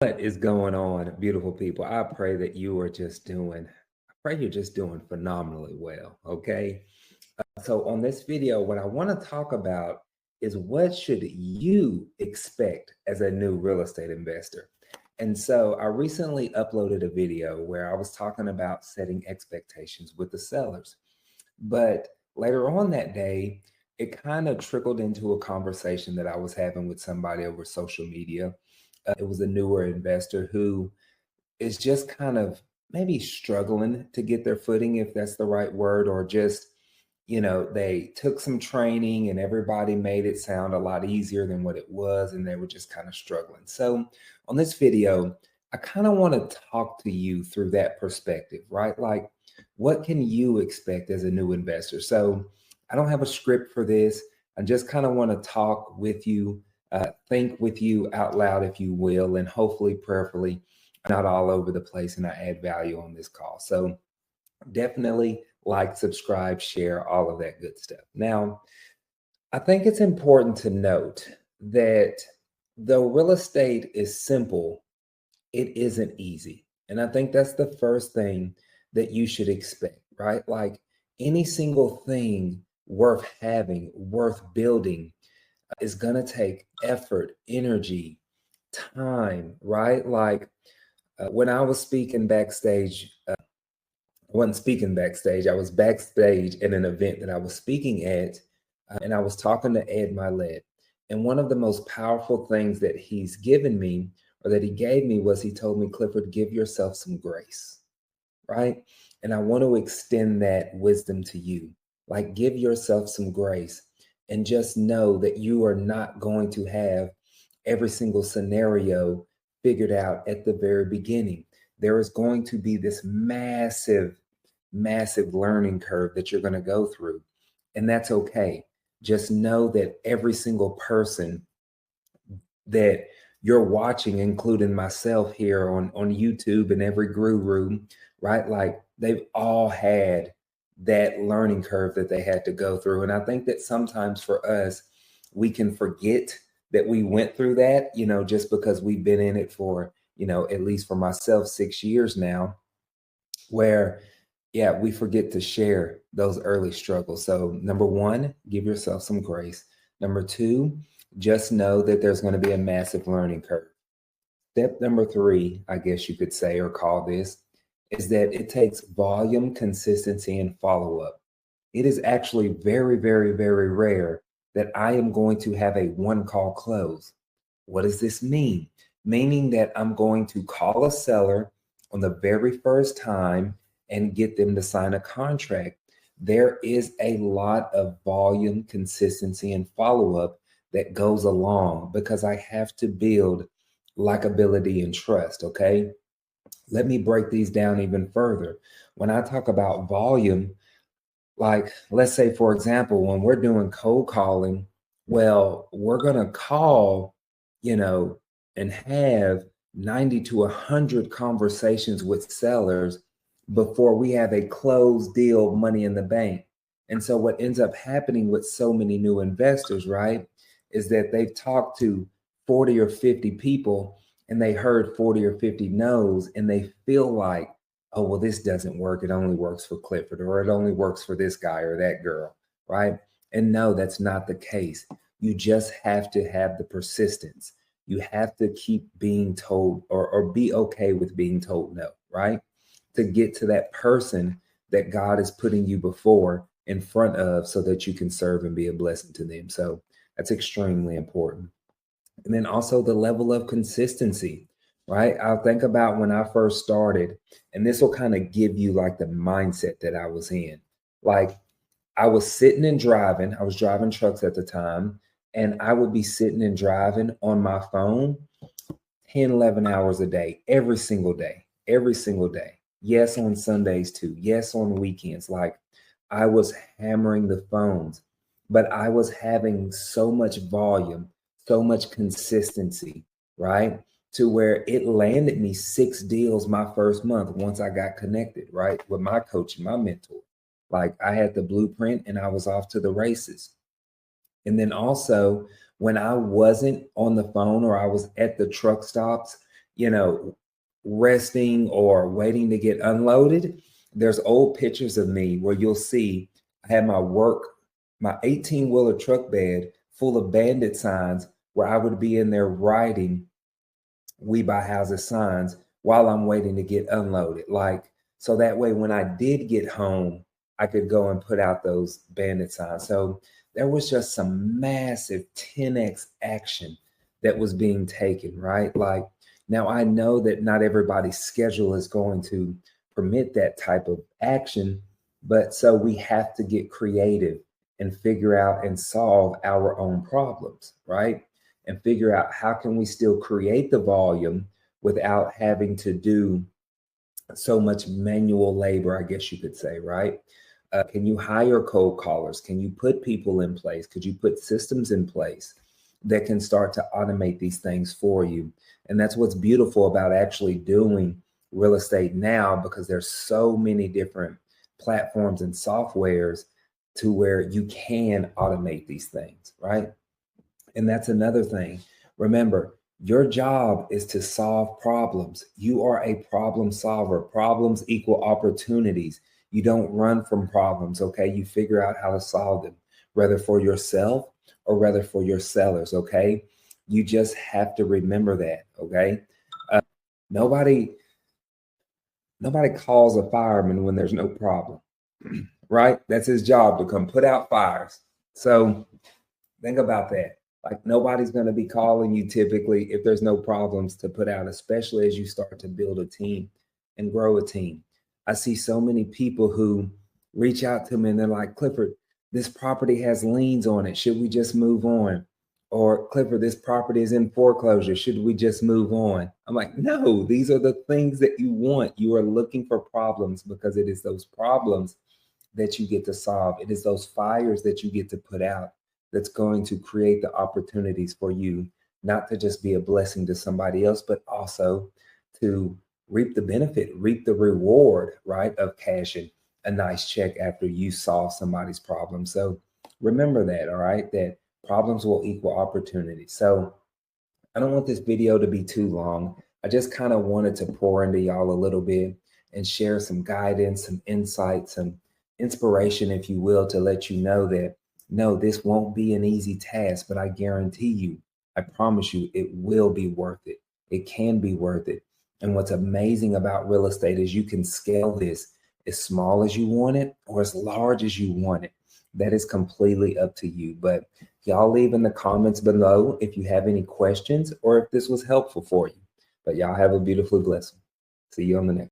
What is going on, beautiful people? I pray that you are just doing, I pray you're just doing phenomenally well, okay? So on this video, what I want to talk about is what should you expect as a new real estate investor? And so I recently uploaded a video where I was talking about setting expectations with the sellers. But later on that day, it kind of trickled into a conversation that I was having with somebody over social media. It was a newer investor who is just kind of maybe struggling to get their footing, if that's the right word, or just, they took some training and everybody made it sound a lot easier than what it was, and they were just kind of struggling. So on this video, I kind of want to talk to you through that perspective, right? Like, what can you expect as a new investor? So I don't have a script for this. I just kind of want to talk with you, think with you out loud, if you will, and hopefully, prayerfully, not all over the place, and I add value on this call. So definitely like, subscribe, share, all of that good stuff. Now, I think it's important to note that though real estate is simple, it isn't easy. And I think that's the first thing that you should expect, right? Like, any single thing worth having, worth building, is going to take effort, energy, time, right? Like, when I was speaking backstage, I wasn't speaking backstage. I was backstage at an event that I was speaking at, and I was talking to Ed Milet. And one of the most powerful things that he's given me, or that he gave me, was he told me, Clifford, give yourself some grace, right? And I want to extend that wisdom to you. Like, give yourself some grace and just know that you are not going to have every single scenario figured out at the very beginning. There is going to be this massive learning curve that you're going to go through. And that's okay. Just know that every single person that you're watching, including myself here on YouTube and every guru, right? Like, they've all had that learning curve that they had to go through. And I think that sometimes for us, we can forget that we went through that, just because we've been in it for, at least for myself, 6 years now, where, yeah, we forget to share those early struggles. So, number one, give yourself some grace. Number two, just know that there's going to be a massive learning curve. Step number three, I guess you could say, or call this, is that it takes volume, consistency, and follow up. It is actually very, very, very rare that I am going to have a one call close. What does this mean? Meaning that I'm going to call a seller on the very first time and get them to sign a contract. There is a lot of volume, consistency, and follow up that goes along, because I have to build likability and trust. Okay. Let me break these down even further. When I talk about volume, like, let's say, for example, when we're doing cold calling, well, we're going to call, you know, and have 90 to 100 conversations with sellers before we have a closed deal, money in the bank. And so what ends up happening with so many new investors, right, is that they've talked to 40 or 50 people and they heard 40 or 50 no's, and they feel like, oh, well, this doesn't work. It only works for Clifford, or it only works for this guy or that girl, right? And no, that's not the case. You just have to have the persistence. You have to keep being told, or be okay with being told no, right? To get to that person that God is putting you before, in front of, so that you can serve and be a blessing to them. So that's extremely important. And then also the level of consistency, right? I'll think about when I first started, and this will kind of give you like the mindset that I was in. Like, I was sitting and driving, I was driving trucks at the time, and I would be sitting and driving on my phone 10, 11 hours a day, every single day, every single day. Yes, on Sundays too. Yes, on weekends. Like, I was hammering the phones, but I was having so much volume, so much consistency, right? To where it landed me 6 deals my first month once I got connected, right? With my coach and my mentor. Like, I had the blueprint and I was off to the races. And then also, when I wasn't on the phone or I was at the truck stops, you know, resting or waiting to get unloaded, there's old pictures of me where you'll see I had my 18-wheeler truck bed full of bandit signs where I would be in there writing "We Buy Houses" signs while I'm waiting to get unloaded. Like, so that way when I did get home, I could go and put out those bandit signs. So there was just some massive 10x action that was being taken, right? Like, now I know that not everybody's schedule is going to permit that type of action, but so we have to get creative and figure out and solve our own problems, right? And figure out how can we still create the volume without having to do so much manual labor, I guess you could say, right? Can you hire cold callers? Can you put people in place? Could you put systems in place that can start to automate these things for you? And that's what's beautiful about actually doing real estate now, because there's so many different platforms and softwares to where you can automate these things, right? And that's another thing. Remember, your job is to solve problems. You are a problem solver. Problems equal opportunities. You don't run from problems, okay? You figure out how to solve them, whether for yourself or whether for your sellers, okay? You just have to remember that, okay? Uh, nobody calls a fireman when there's no problem, right? That's his job, to come put out fires. So think about that. Like, nobody's going to be calling you typically if there's no problems to put out, especially as you start to build a team and grow a team. I see so many people who reach out to me and they're like, Clifford, this property has liens on it. Should we just move on? Or, Clifford, this property is in foreclosure. Should we just move on? I'm like, no, these are the things that you want. You are looking for problems because it is those problems that you get to solve. It is those fires that you get to put out that's going to create the opportunities for you, not to just be a blessing to somebody else, but also to reap the benefit, reap the reward, right, of cashing a nice check after you solve somebody's problem. So remember that, all right, that problems will equal opportunity. So I don't want this video to be too long. I just kind of wanted to pour into y'all a little bit and share some guidance, some insights, some inspiration, if you will, to let you know that no, this won't be an easy task, but I guarantee you, I promise you, it will be worth it. It can be worth it. And what's amazing about real estate is you can scale this as small as you want it or as large as you want it. That is completely up to you. But y'all leave in the comments below if you have any questions or if this was helpful for you. But y'all have a beautifully blessed one. See you on the next.